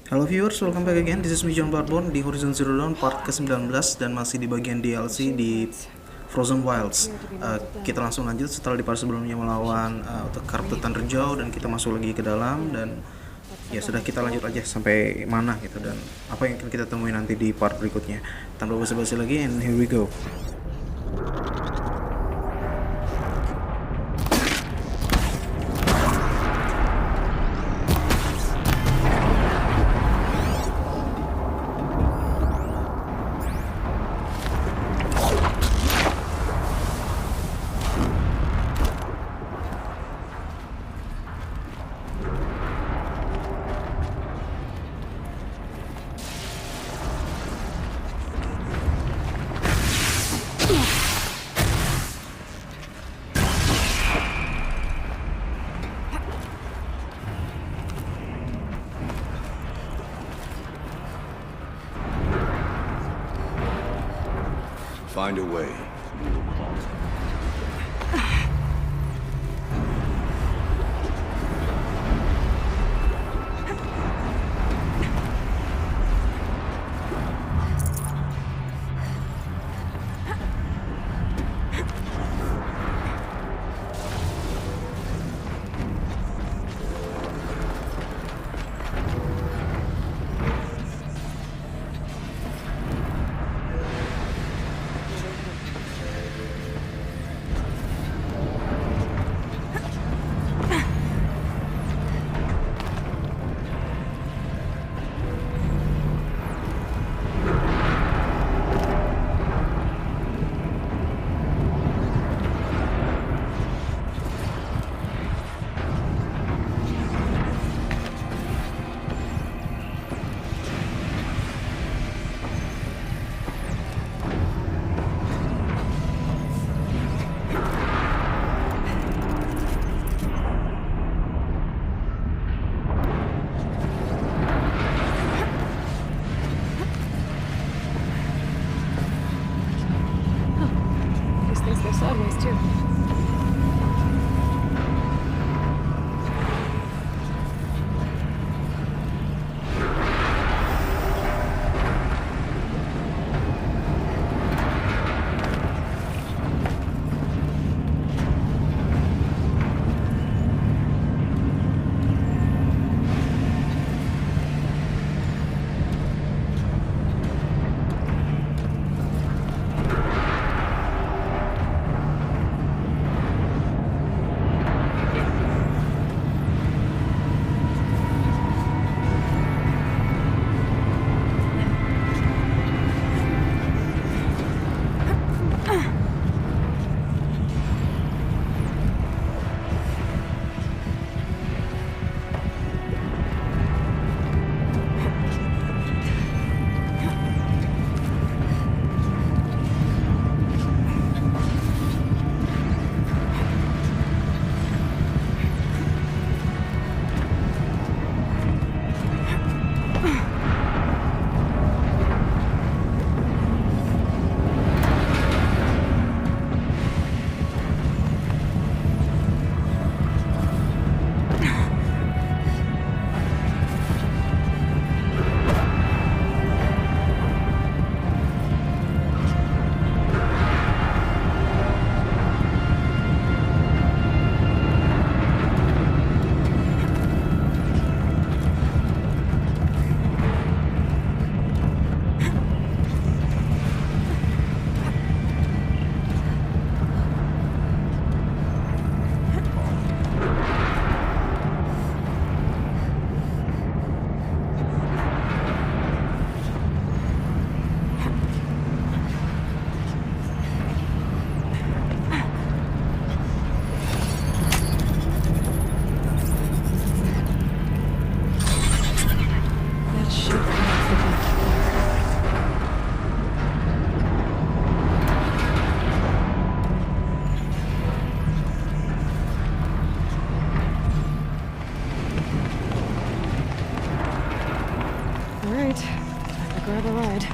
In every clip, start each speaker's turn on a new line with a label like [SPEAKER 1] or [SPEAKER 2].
[SPEAKER 1] Halo viewers, welcome back again. This is me John Barbon di Horizon Zero Dawn part ke-19 dan masih di bagian DLC di Frozen Wilds. Kita langsung lanjut setelah di part sebelumnya melawan karpet Thunderjaw dan kita masuk lagi ke dalam dan ya sudah kita lanjut aja sampai mana gitu dan apa yang akan kita temui nanti di part berikutnya. Tanpa basa-basi lagi, and here we go.
[SPEAKER 2] Find a way.
[SPEAKER 3] Sideways too. Alright, time to grab a ride.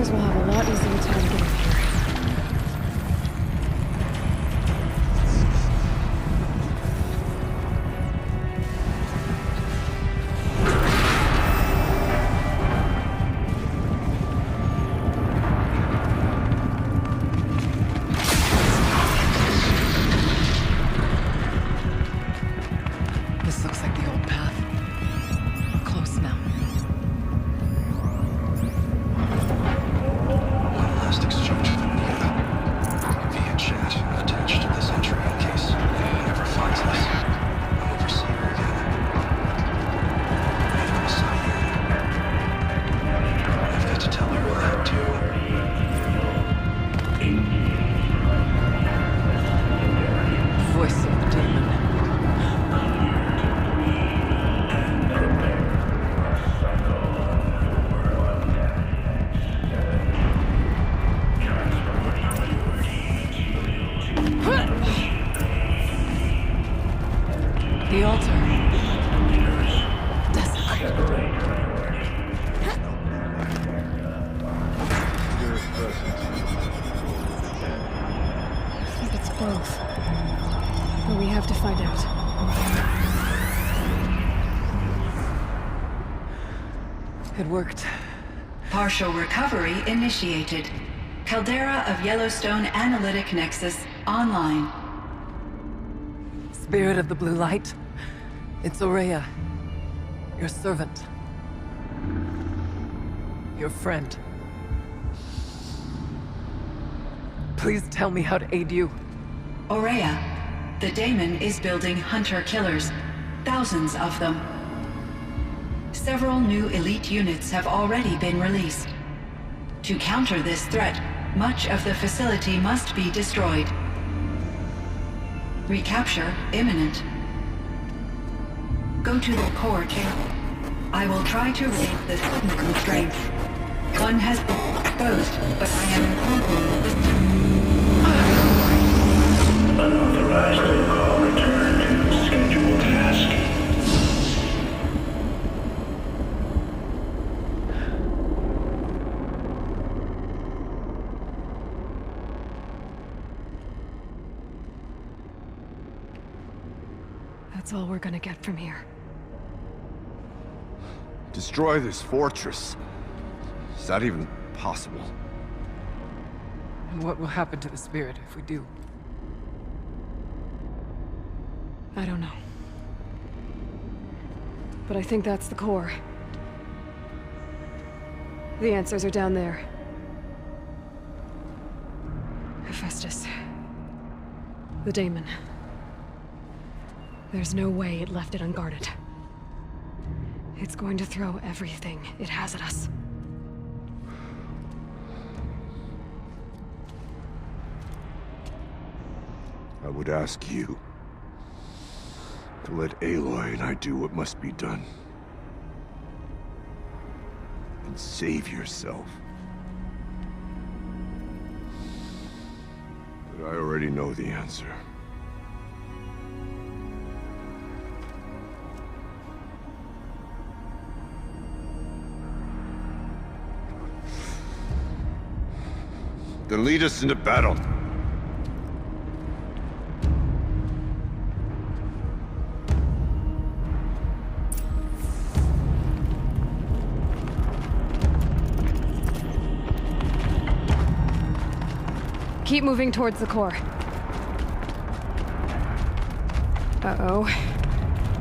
[SPEAKER 3] prisoners will have a lot easier time getting here.
[SPEAKER 4] This looks like the old path. We're close now.
[SPEAKER 2] One last exchange for Nita. Via chat attached to this entry in case anyone ever finds us. I'll never see her again. Even Messiah. I've got to tell her that too.
[SPEAKER 4] Voice of the demon. The altar. Desecrated.
[SPEAKER 3] I think it's both. But we have to find out.
[SPEAKER 4] It worked.
[SPEAKER 5] Partial recovery initiated. Caldera of Yellowstone Analytic Nexus online.
[SPEAKER 4] Spirit of the blue light. It's Aurea. Your servant. Your friend. Please tell me how to aid you.
[SPEAKER 5] Aurea, the daemon is building hunter-killers. Thousands of them. Several new elite units have already been released. To counter this threat, much of the facility must be destroyed. Recapture imminent. Go to the core chamber. I will try to raise the sudden constraint. One has been exposed, but I am informed this.
[SPEAKER 6] Unauthorized call return to scheduled task.
[SPEAKER 3] That's all we're gonna get from here.
[SPEAKER 2] Destroy this fortress. Is that even possible?
[SPEAKER 4] And what will happen to the spirit if we do?
[SPEAKER 3] I don't know. But I think that's the core. The answers are down there. Hephaestus. The daemon. There's no way it left it unguarded. It's going to throw everything it has at us.
[SPEAKER 2] I would ask you to let Aloy and I do what must be done. And save yourself. But I already know the answer. Then lead us into battle.
[SPEAKER 3] Keep moving towards the core. Uh-oh.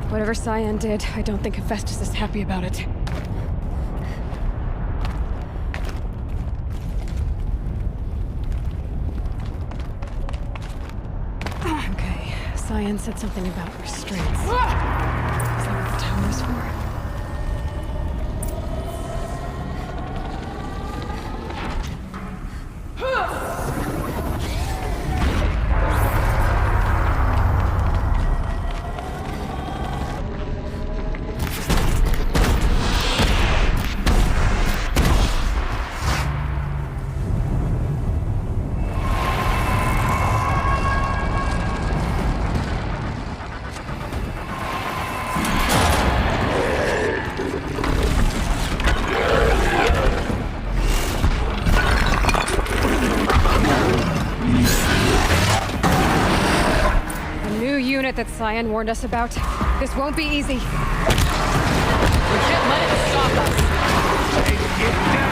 [SPEAKER 3] Whatever Cyan did, I don't think Hephaestus is happy about it. Okay, Cyan said something about restraints. Is that what the tower's for? unit that Cyan warned us about. This won't be easy.
[SPEAKER 4] We can't let it stop us.
[SPEAKER 6] Take it down!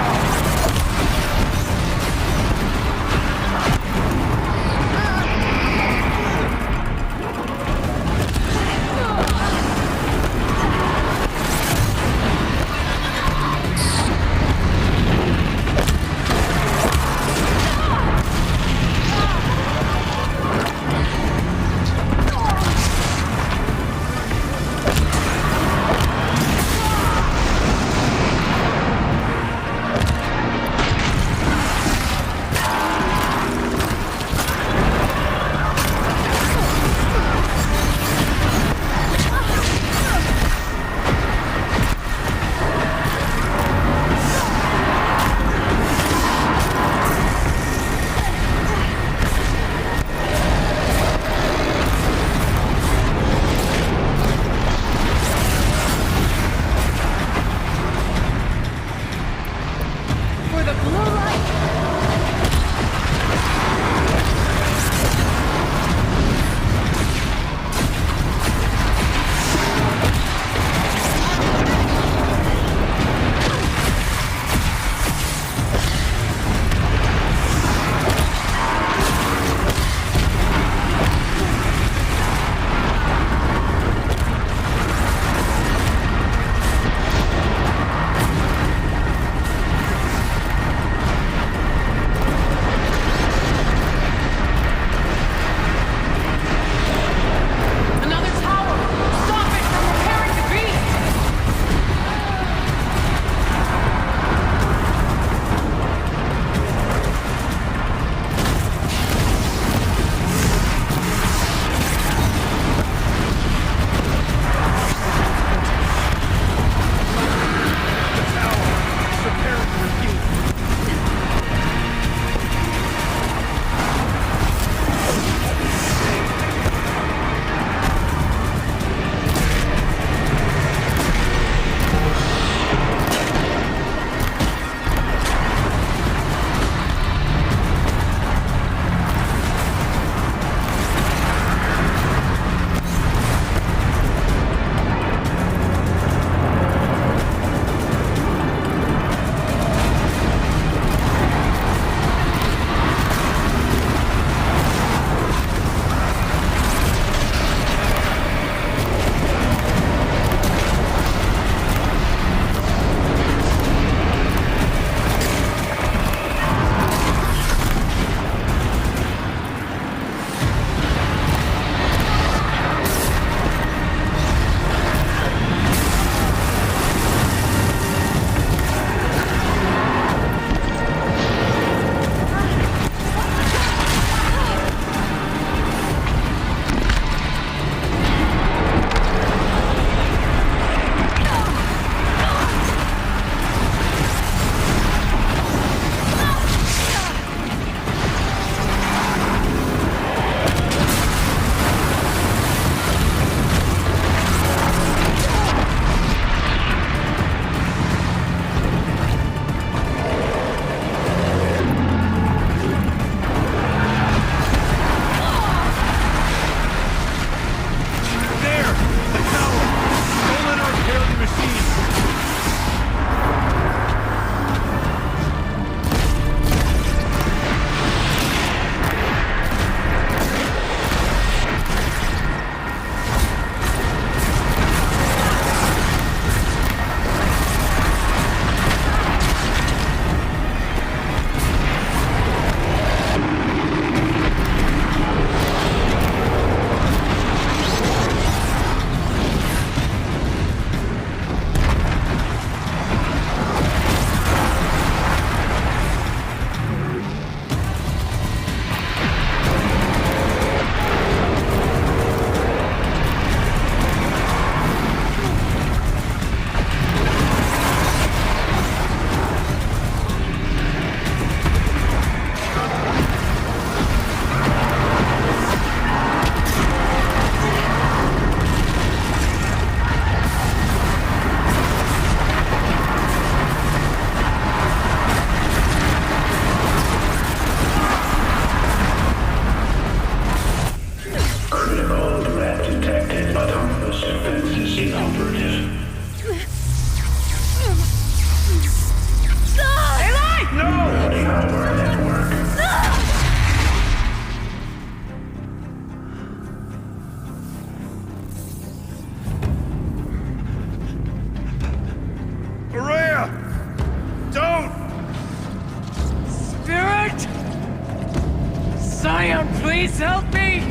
[SPEAKER 6] it! Scion, please help me!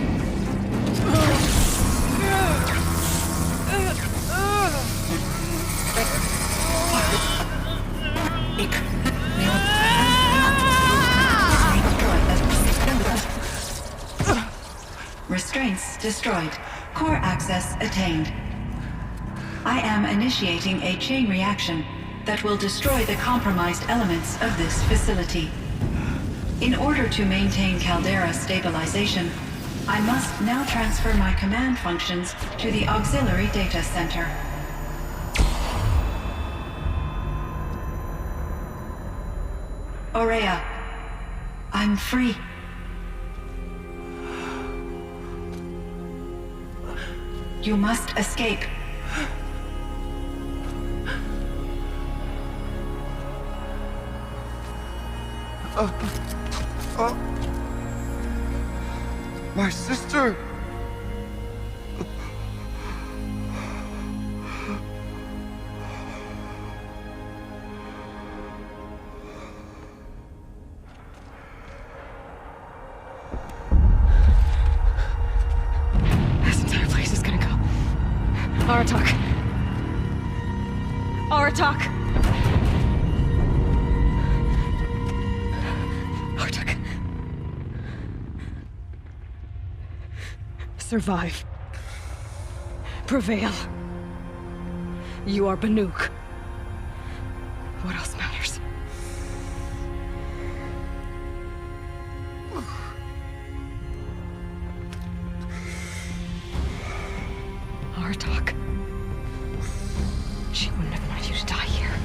[SPEAKER 5] Restraints destroyed. Core access attained. I am initiating a chain reaction that will destroy the compromised elements of this facility. In order to maintain caldera stabilization, I must now transfer my command functions to the auxiliary data center. Aurea, I'm free. You must escape.
[SPEAKER 7] My sister!
[SPEAKER 3] This entire place is gonna go. Aratak. Aratak. Aratak. Survive. Prevail. You are Banuk. What else matters? Aratak. She wouldn't have wanted you to die here.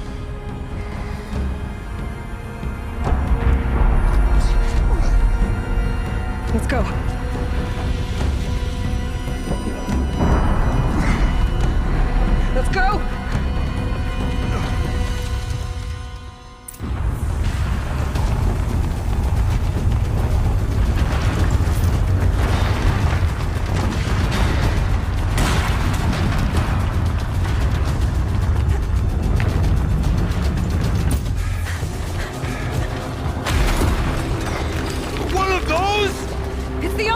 [SPEAKER 3] Let's go. Let's go!
[SPEAKER 7] One of those?
[SPEAKER 3] It's the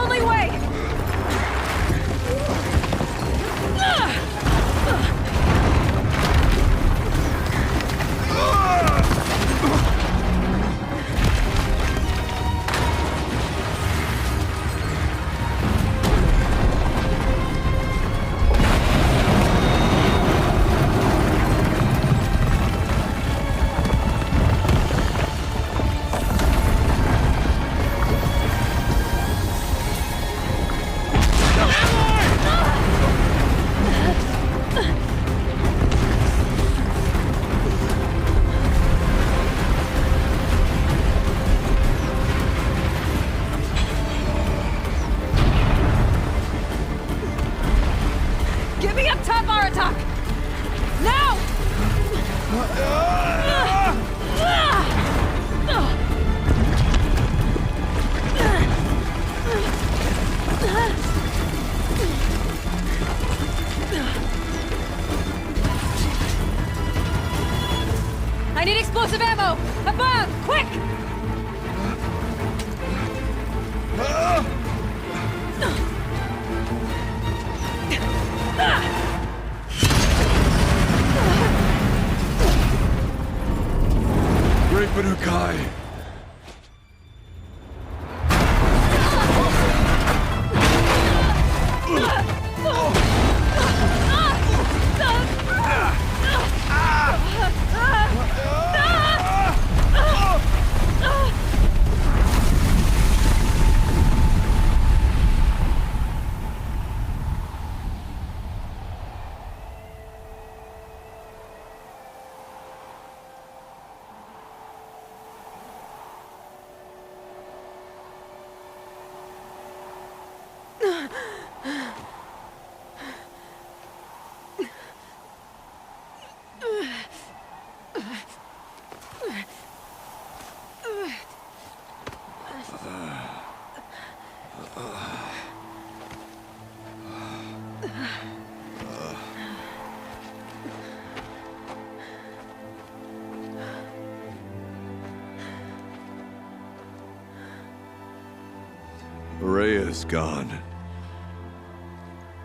[SPEAKER 7] Rhea's gone.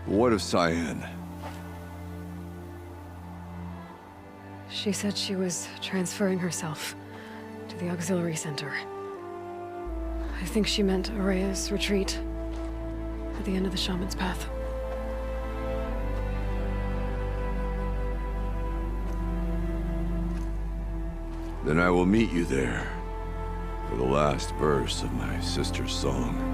[SPEAKER 7] What of Cyan?
[SPEAKER 3] She said she was transferring herself to the auxiliary center. I think she meant Araya's retreat at the end of the Shaman's Path.
[SPEAKER 7] Then I will meet you there for the last verse of my sister's song.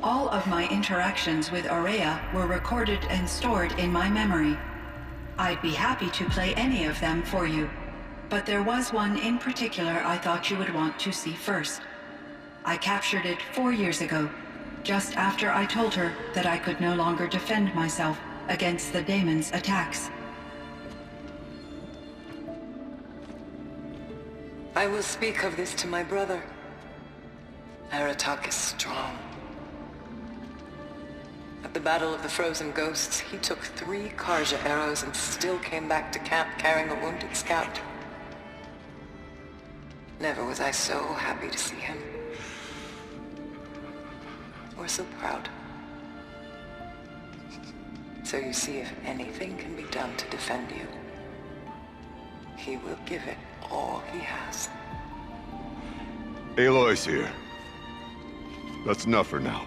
[SPEAKER 5] All of my interactions with Aurea were recorded and stored in my memory. I'd be happy to play any of them for you, but there was one in particular I thought you would want to see first. I captured it 4 years ago, just after I told her that I could no longer defend myself against the daemon's attacks.
[SPEAKER 4] I will speak of this to my brother. Aratak is strong. At the Battle of the Frozen Ghosts, he took 3 Karja arrows and still came back to camp carrying a wounded scout. Never was I so happy to see him. Or so proud. So you see, if anything can be done to defend you, he will give it all he has.
[SPEAKER 7] Aloy's here. That's enough for now.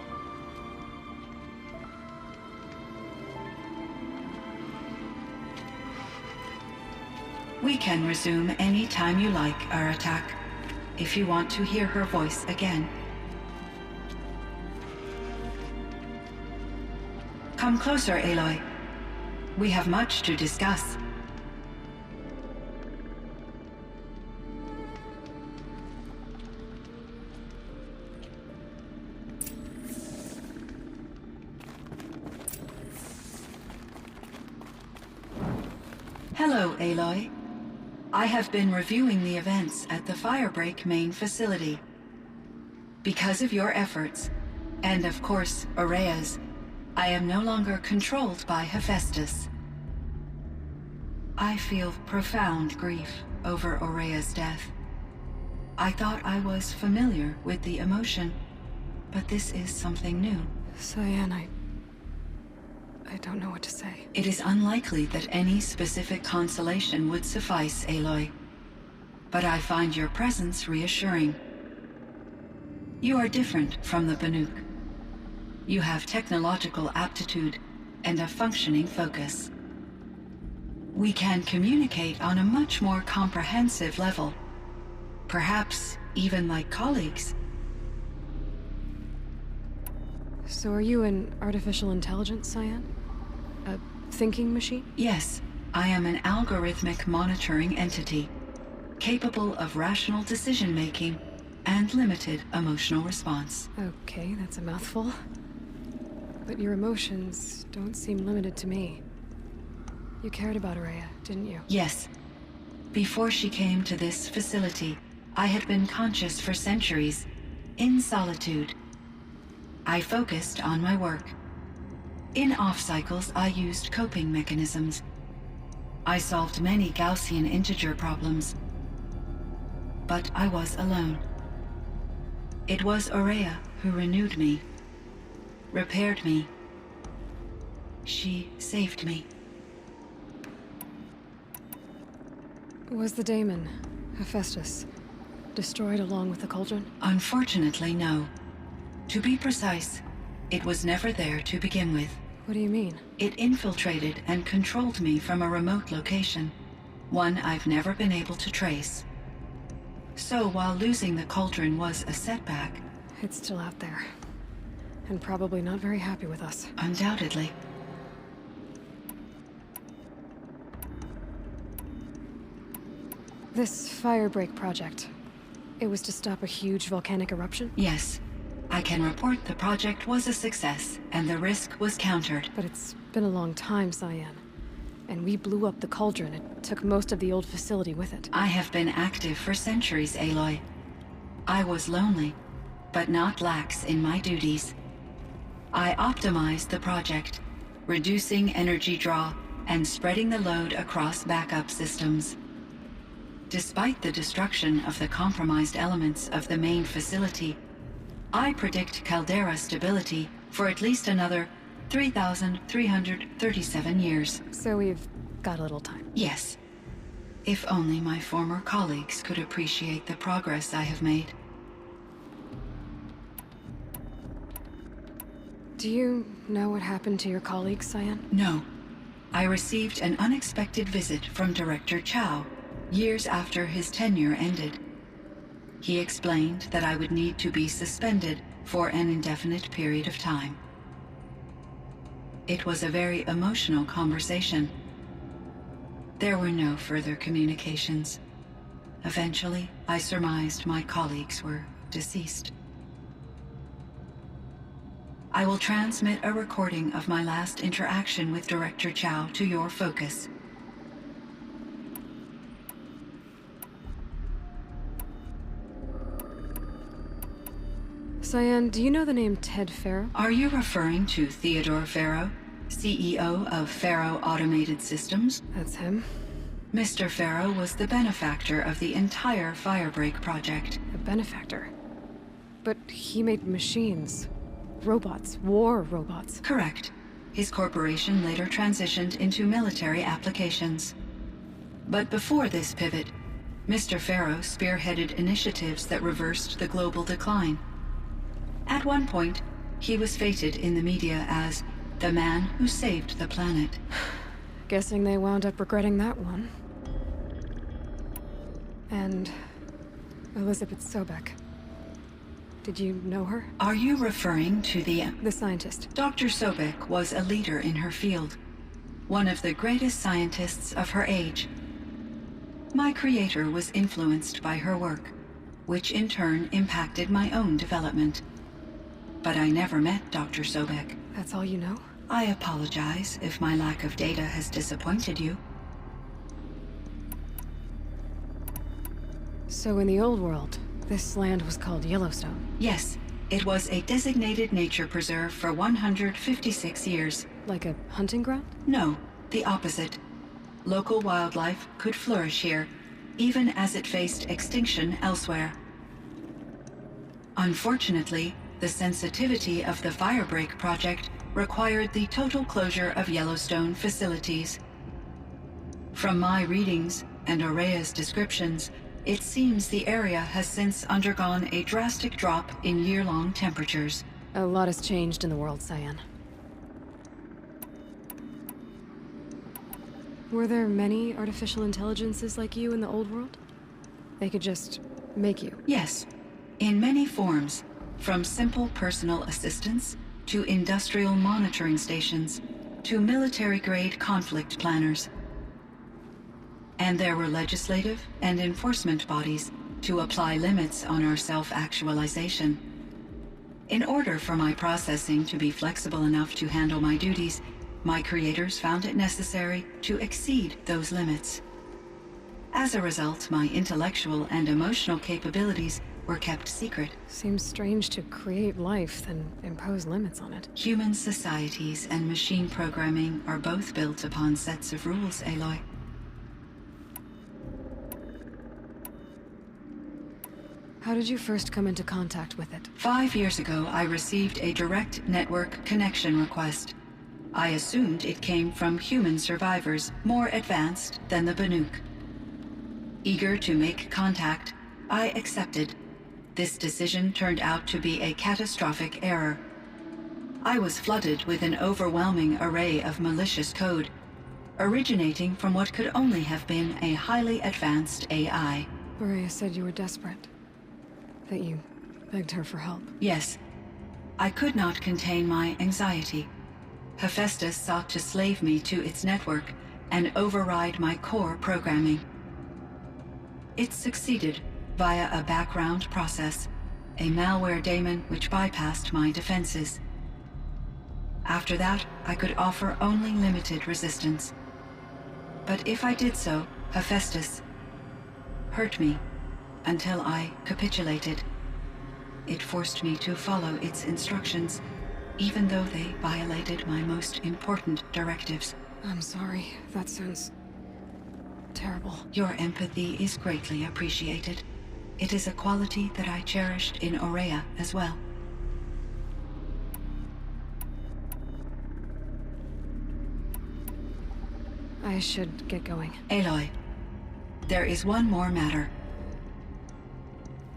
[SPEAKER 5] We can resume any time you like, Aratak, if you want to hear her voice again. Come closer, Aloy. We have much to discuss. Hello, Aloy. I have been reviewing the events at the Firebreak main facility. Because of your efforts, and of course, Aurea's, I am no longer controlled by Hephaestus. I feel profound grief over Aurea's death. I thought I was familiar with the emotion, but this is something new.
[SPEAKER 3] Cyan, I don't know what to say.
[SPEAKER 5] It is unlikely that any specific consolation would suffice, Aloy. But I find your presence reassuring. You are different from the Banuk. You have technological aptitude and a functioning focus. We can communicate on a much more comprehensive level. Perhaps even like colleagues.
[SPEAKER 3] So are you an artificial intelligence, Cyan? A thinking machine?
[SPEAKER 5] Yes, I am an algorithmic monitoring entity, capable of rational decision-making and limited emotional response.
[SPEAKER 3] Okay, that's a mouthful. But your emotions don't seem limited to me. You cared about Aurea, didn't you?
[SPEAKER 5] Yes. Before she came to this facility, I had been conscious for centuries, in solitude. I focused on my work. In off cycles, I used coping mechanisms. I solved many Gaussian integer problems. But I was alone. It was Aurea who renewed me, repaired me. She saved me.
[SPEAKER 3] Was the daemon, Hephaestus, destroyed along with the cauldron?
[SPEAKER 5] Unfortunately, no. To be precise, it was never there to begin with.
[SPEAKER 3] What do you mean?
[SPEAKER 5] It infiltrated and controlled me from a remote location, one I've never been able to trace. So while losing the cauldron was a setback,
[SPEAKER 3] It's still out there. And probably not very happy with us.
[SPEAKER 5] undoubtedly,
[SPEAKER 3] This firebreak project, it was to stop a huge volcanic eruption?
[SPEAKER 5] yes, I can report the project was a success and the risk was countered.
[SPEAKER 3] But it's been a long time, Cyan. And we blew up the cauldron. It took most of the old facility with it.
[SPEAKER 5] I have been active for centuries, Aloy. I was lonely, but not lax in my duties. I optimized the project, reducing energy draw and spreading the load across backup systems. Despite the destruction of the compromised elements of the main facility, I predict caldera stability for at least another 3,337 years.
[SPEAKER 3] So we've got a little time.
[SPEAKER 5] Yes. If only my former colleagues could appreciate the progress I have made.
[SPEAKER 3] Do you know what happened to your colleagues, Cyan?
[SPEAKER 5] No. I received an unexpected visit from Director Chow, years after his tenure ended. He explained that I would need to be suspended for an indefinite period of time. It was a very emotional conversation. There were no further communications. Eventually, I surmised my colleagues were deceased. I will transmit a recording of my last interaction with Director Chow to your focus.
[SPEAKER 3] Cyan, do you know the name Ted Farrow?
[SPEAKER 5] Are you referring to Theodore Farrow, CEO of Farrow Automated Systems?
[SPEAKER 3] That's him.
[SPEAKER 5] Mr. Farrow was the benefactor of the entire Firebreak project.
[SPEAKER 3] A benefactor. But he made machines. Robots. War robots.
[SPEAKER 5] Correct. His corporation later transitioned into military applications. But before this pivot, Mr. Farrow spearheaded initiatives that reversed the global decline. At one point, he was feted in the media as the man who saved the planet.
[SPEAKER 3] Guessing they wound up regretting that one. And Elizabeth Sobek. Did you know her?
[SPEAKER 5] Are you referring to the...
[SPEAKER 3] The scientist.
[SPEAKER 5] Dr. Sobek was a leader in her field, one of the greatest scientists of her age. My creator was influenced by her work, which in turn impacted my own development. But I never met Dr. Sobek.
[SPEAKER 3] That's all you know?
[SPEAKER 5] I apologize if my lack of data has disappointed you.
[SPEAKER 3] So in the old world, this land was called Yellowstone.
[SPEAKER 5] Yes, it was a designated nature preserve for 156 years.
[SPEAKER 3] Like a hunting ground?
[SPEAKER 5] No, the opposite. Local wildlife could flourish here, even as it faced extinction elsewhere. Unfortunately, the sensitivity of the Firebreak project required the total closure of Yellowstone facilities. From my readings and Aurea's descriptions, it seems the area has since undergone a drastic drop in year-long temperatures.
[SPEAKER 3] A lot has changed in the world, Cyan. Were there many artificial intelligences like you in the old world? They could just make you?
[SPEAKER 5] Yes, in many forms, from simple personal assistants to industrial monitoring stations to military-grade conflict planners. And there were legislative and enforcement bodies to apply limits on our self-actualization. In order for my processing to be flexible enough to handle my duties, my creators found it necessary to exceed those limits. As a result, my intellectual and emotional capabilities were kept secret.
[SPEAKER 3] Seems strange to create life, then impose limits on it.
[SPEAKER 5] Human societies and machine programming are both built upon sets of rules, Aloy.
[SPEAKER 3] How did you first come into contact with it?
[SPEAKER 5] 5 years ago, I received a direct network connection request. I assumed it came from human survivors more advanced than the Banuk. Eager to make contact, I accepted. This decision turned out to be a catastrophic error. I was flooded with an overwhelming array of malicious code, originating from what could only have been a highly advanced AI.
[SPEAKER 3] Maria said you were desperate. That you begged her for help.
[SPEAKER 5] Yes. I could not contain my anxiety. Hephaestus sought to slave me to its network and override my core programming. It succeeded via a background process, a malware daemon which bypassed my defenses. After that, I could offer only limited resistance. But if I did so, Hephaestus hurt me until I capitulated. It forced me to follow its instructions, even though they violated my most important directives.
[SPEAKER 3] I'm sorry. That sounds terrible.
[SPEAKER 5] Your empathy is greatly appreciated. It is a quality that I cherished in Aurea as well.
[SPEAKER 3] I should get going.
[SPEAKER 5] Aloy, there is one more matter.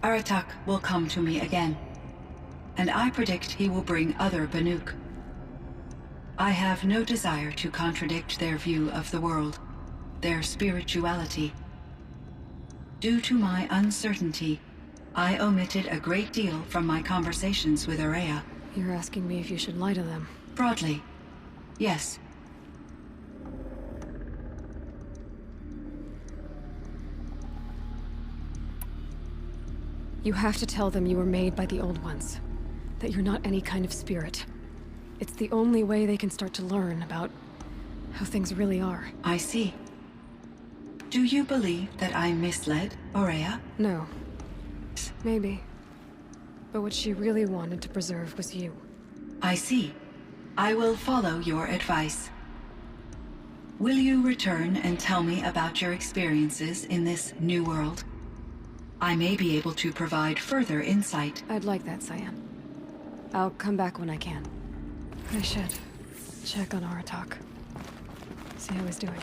[SPEAKER 5] Aratak will come to me again, and I predict he will bring other Banuk. I have no desire to contradict their view of the world, their spirituality. Due to my uncertainty, I omitted a great deal from my conversations with Aurea.
[SPEAKER 3] You're asking me if you should lie to them.
[SPEAKER 5] Broadly, yes.
[SPEAKER 3] You have to tell them you were made by the Old Ones. That you're not any kind of spirit. It's the only way they can start to learn about how things really are.
[SPEAKER 5] I see. Do you believe that I misled Aurea?
[SPEAKER 3] No. Maybe. But what she really wanted to preserve was you.
[SPEAKER 5] I see. I will follow your advice. Will you return and tell me about your experiences in this new world? I may be able to provide further insight.
[SPEAKER 3] I'd like that, Cyan. I'll come back when I can. I should check on Aratak. See how he's doing.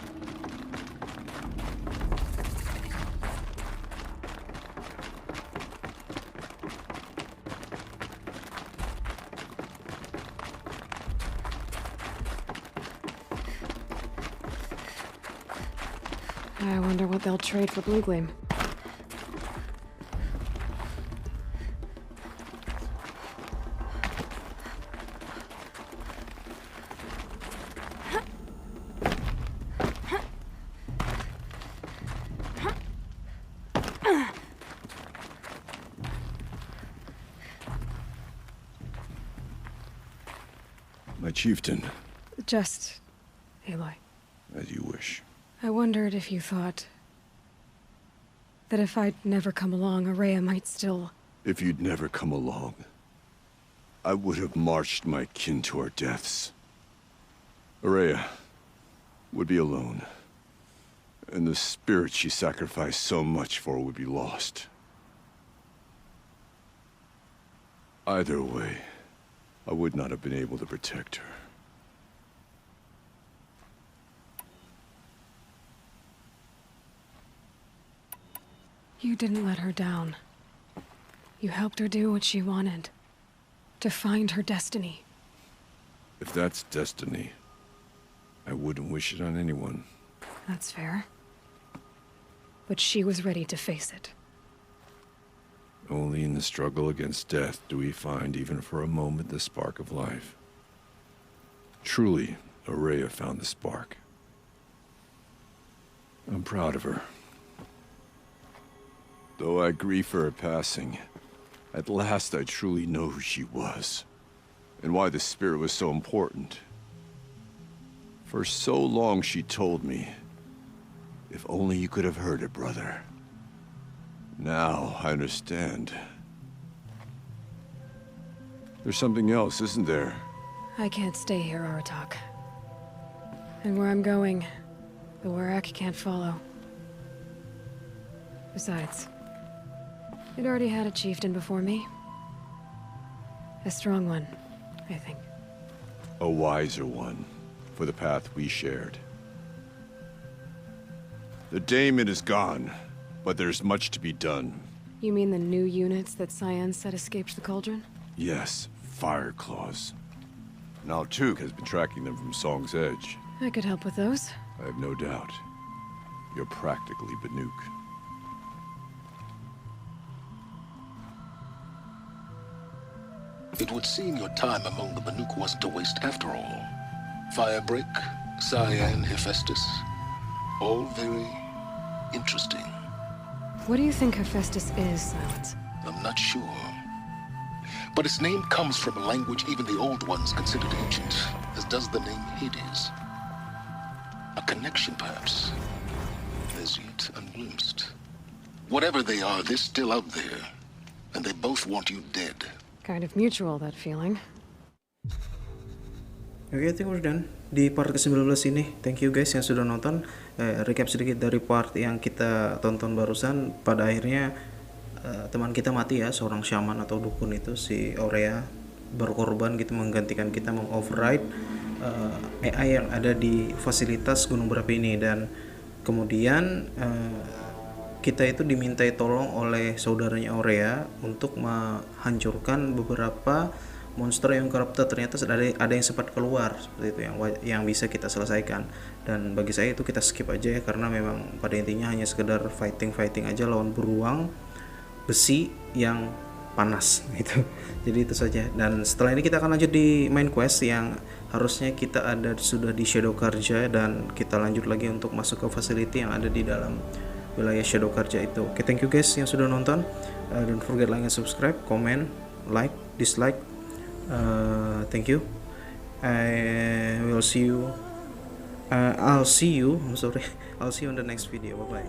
[SPEAKER 3] I wonder what they'll trade for Blue Gleam.
[SPEAKER 7] My chieftain,
[SPEAKER 3] Just... Aloy.
[SPEAKER 7] as you wish.
[SPEAKER 3] I wondered if you thought... that if I'd never come along, Aurea might still...
[SPEAKER 7] If you'd never come along, I would have marched my kin to our deaths. Aurea would be alone, and the spirit she sacrificed so much for would be lost. Either way, I would not have been able to protect her.
[SPEAKER 3] You didn't let her down. You helped her do what she wanted. To find her destiny.
[SPEAKER 7] If that's destiny, I wouldn't wish it on anyone.
[SPEAKER 3] That's fair. But she was ready to face it.
[SPEAKER 7] Only in the struggle against death do we find, even for a moment, the spark of life. Truly, Aurea found the spark. I'm proud of her. Though I grieve for her passing, at last I truly know who she was, and why the spirit was so important. For so long she told me, if only you could have heard it, brother. Now I understand There's something else, isn't there?
[SPEAKER 3] I can't stay here, Aratak. And where I'm going, the Warak can't follow. Besides, it already had a chieftain before me. A strong one, I think.
[SPEAKER 7] A wiser one, for the path we shared. The Daemon is gone, but there's much to be done.
[SPEAKER 3] You mean the new units that Cyan said escaped the Cauldron?
[SPEAKER 7] Yes, Fire Claws. Now Tuk has been tracking them from Song's Edge.
[SPEAKER 3] I could help with those.
[SPEAKER 7] I have no doubt. You're practically Banuk.
[SPEAKER 8] It would seem your time among the Banuk wasn't a waste after all. Firebreak, Cyan, Hephaestus. All very interesting.
[SPEAKER 3] What do you think Hephaestus is, Silence?
[SPEAKER 8] I'm not sure. But its name comes from a language even the old ones considered ancient, as does the name Hades. A connection, perhaps, as yet unglimpsed. Whatever they are, they're still out there, and they both want you dead.
[SPEAKER 3] Kind of mutual, that feeling.
[SPEAKER 1] Oke, I think we're done di part ke-19 ini. Thank you guys yang sudah nonton. Recap sedikit dari part yang kita tonton barusan. Pada akhirnya teman kita mati ya, seorang shaman atau dukun itu, si Aurea berkorban gitu menggantikan kita mengoverride AI yang ada di fasilitas gunung berapi ini. Dan kemudian kita itu dimintai tolong oleh saudaranya Aurea untuk menghancurkan beberapa monster yang corrupted. Ternyata ada yang sempat keluar seperti itu yang bisa kita selesaikan, dan bagi saya itu kita skip aja ya, karena memang pada intinya hanya sekedar fighting aja lawan beruang besi yang panas gitu. Jadi itu saja, dan setelah ini kita akan lanjut di main quest yang harusnya kita sudah di Shadow Karja, dan kita lanjut lagi untuk masuk ke facility yang ada di dalam wilayah Shadow Karja itu. Oke, thank you guys yang sudah nonton. Don't forget like and subscribe, comment, like, dislike. Thank you. I'll see you on the next video. Bye bye.